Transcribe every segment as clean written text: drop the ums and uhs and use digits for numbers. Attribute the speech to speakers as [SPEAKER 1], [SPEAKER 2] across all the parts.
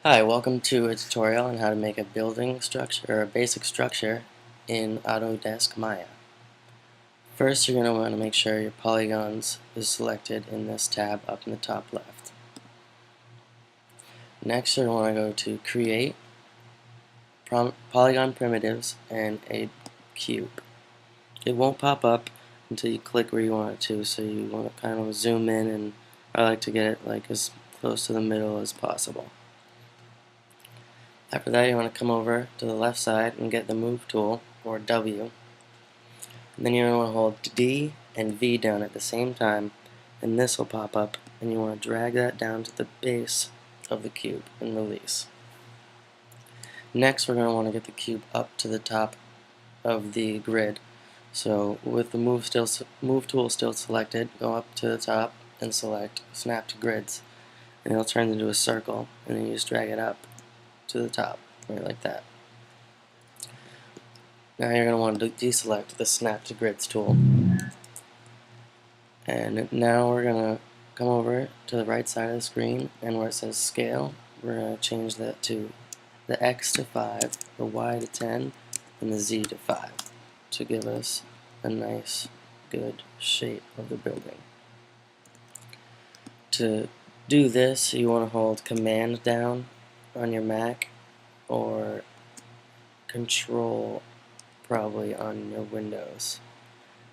[SPEAKER 1] Hi, welcome to a tutorial on how to make a building structure or a basic structure in Autodesk Maya. First, you're going to want to make sure your polygons is selected in this tab up in the top left. Next, you're going to want to go to Create, Polygon Primitives, and a Cube. It won't pop up until you click where you want it to, so you want to kind of zoom in, and I like to get it like as close to the middle as possible. After that, you want to come over to the left side and get the Move tool, or W. And then you're going to want to hold D and V down at the same time, and this will pop up, and you want to drag that down to the base of the cube and release. Next, we're going to want to get the cube up to the top of the grid. So with the Move tool still selected, go up to the top and select Snap to Grids, and it'll turn into a circle, and then you just drag it up to the top, right like that. Now you're going to want to deselect the Snap to Grids tool. And now we're going to come over to the right side of the screen, and where it says Scale, we're going to change that to the X to 5, the Y to 10, and the Z to 5 to give us a nice, good shape of the building. To do this, you want to hold Command down on your Mac, or Control probably on your Windows,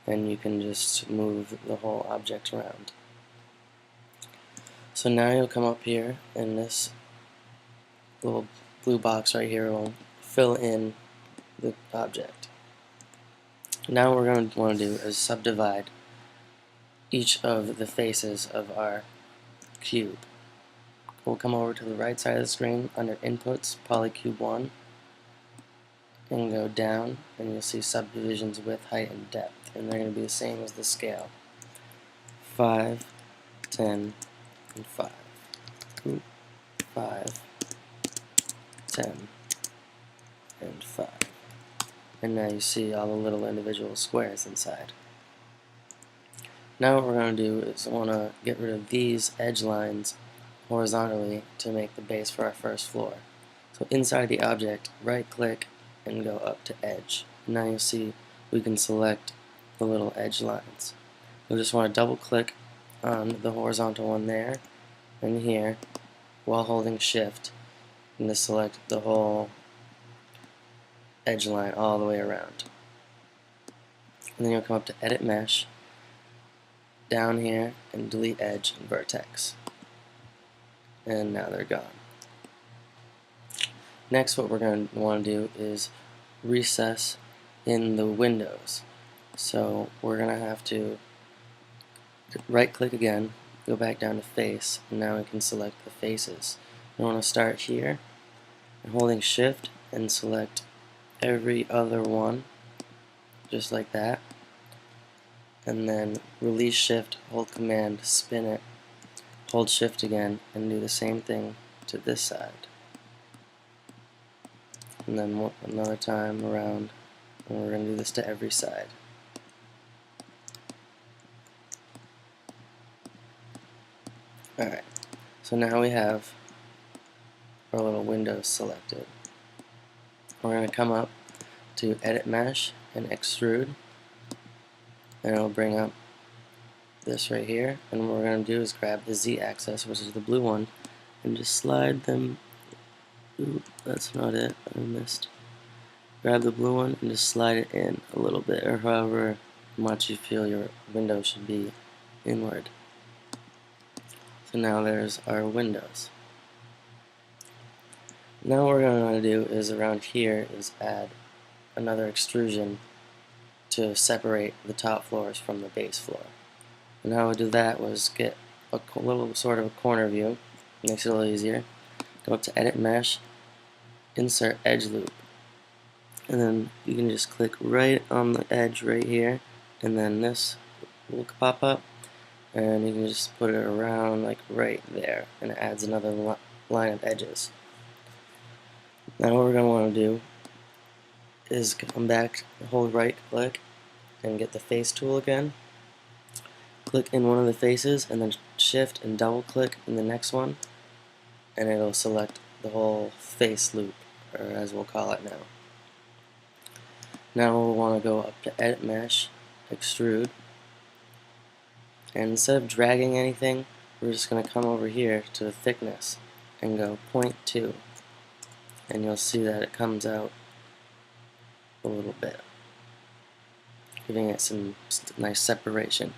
[SPEAKER 1] and you can just move the whole object around. So now you'll come up here, and this little blue box right here will fill in the object. Now what we're going to want to do is subdivide each of the faces of our cube. We'll come over to the right side of the screen under Inputs, Polycube 1, and go down, and you'll see subdivisions width, height, and depth, and they're going to be the same as the scale. 5, 10, and 5. 5, 10, and 5. And now you see all the little individual squares inside. Now what we're going to do is want to get rid of these edge lines horizontally to make the base for our first floor. So inside the object, right click and go up to Edge. And now you'll see we can select the little edge lines. You'll just want to double click on the horizontal one there and here while holding Shift, and to select the whole edge line all the way around. And then you'll come up to Edit Mesh, down here, and delete Edge and Vertex. And now they're gone. Next, what we're going to want to do is recess in the windows. So we're going to have to right click again, go back down to Face, and now we can select the faces. We want to start here, and holding Shift and select every other one, just like that, and then release Shift, hold Command, spin it, hold Shift again, and do the same thing to this side. And then another time around, and we're going to do this to every side. Alright, so now we have our little windows selected. We're going to come up to Edit Mesh and Extrude, and it'll bring up this right here, and what we're going to do is grab the Z-axis, which is the blue one, and just slide them. Ooh, that's not it, I missed. Grab the blue one and just slide it in a little bit, or however much you feel your window should be inward. So now there's our windows. Now what we're going to do is around here is add another extrusion to separate the top floors from the base floor. And how we do that was get a little sort of a corner view, makes it a little easier. Go up to Edit Mesh, insert Edge Loop, and then you can just click right on the edge right here, and then this will pop up, and you can just put it around like right there, and it adds another line of edges. Now what we're going to want to do is come back, hold right click, and get the face tool again. Click in one of the faces, and then shift and double click in the next one, and it'll select the whole face loop, or as we'll call it now. Now we'll want to go up to Edit Mesh, Extrude, and instead of dragging anything, we're just going to come over here to the thickness and go 0.2, and you'll see that it comes out a little bit, giving it some nice separation.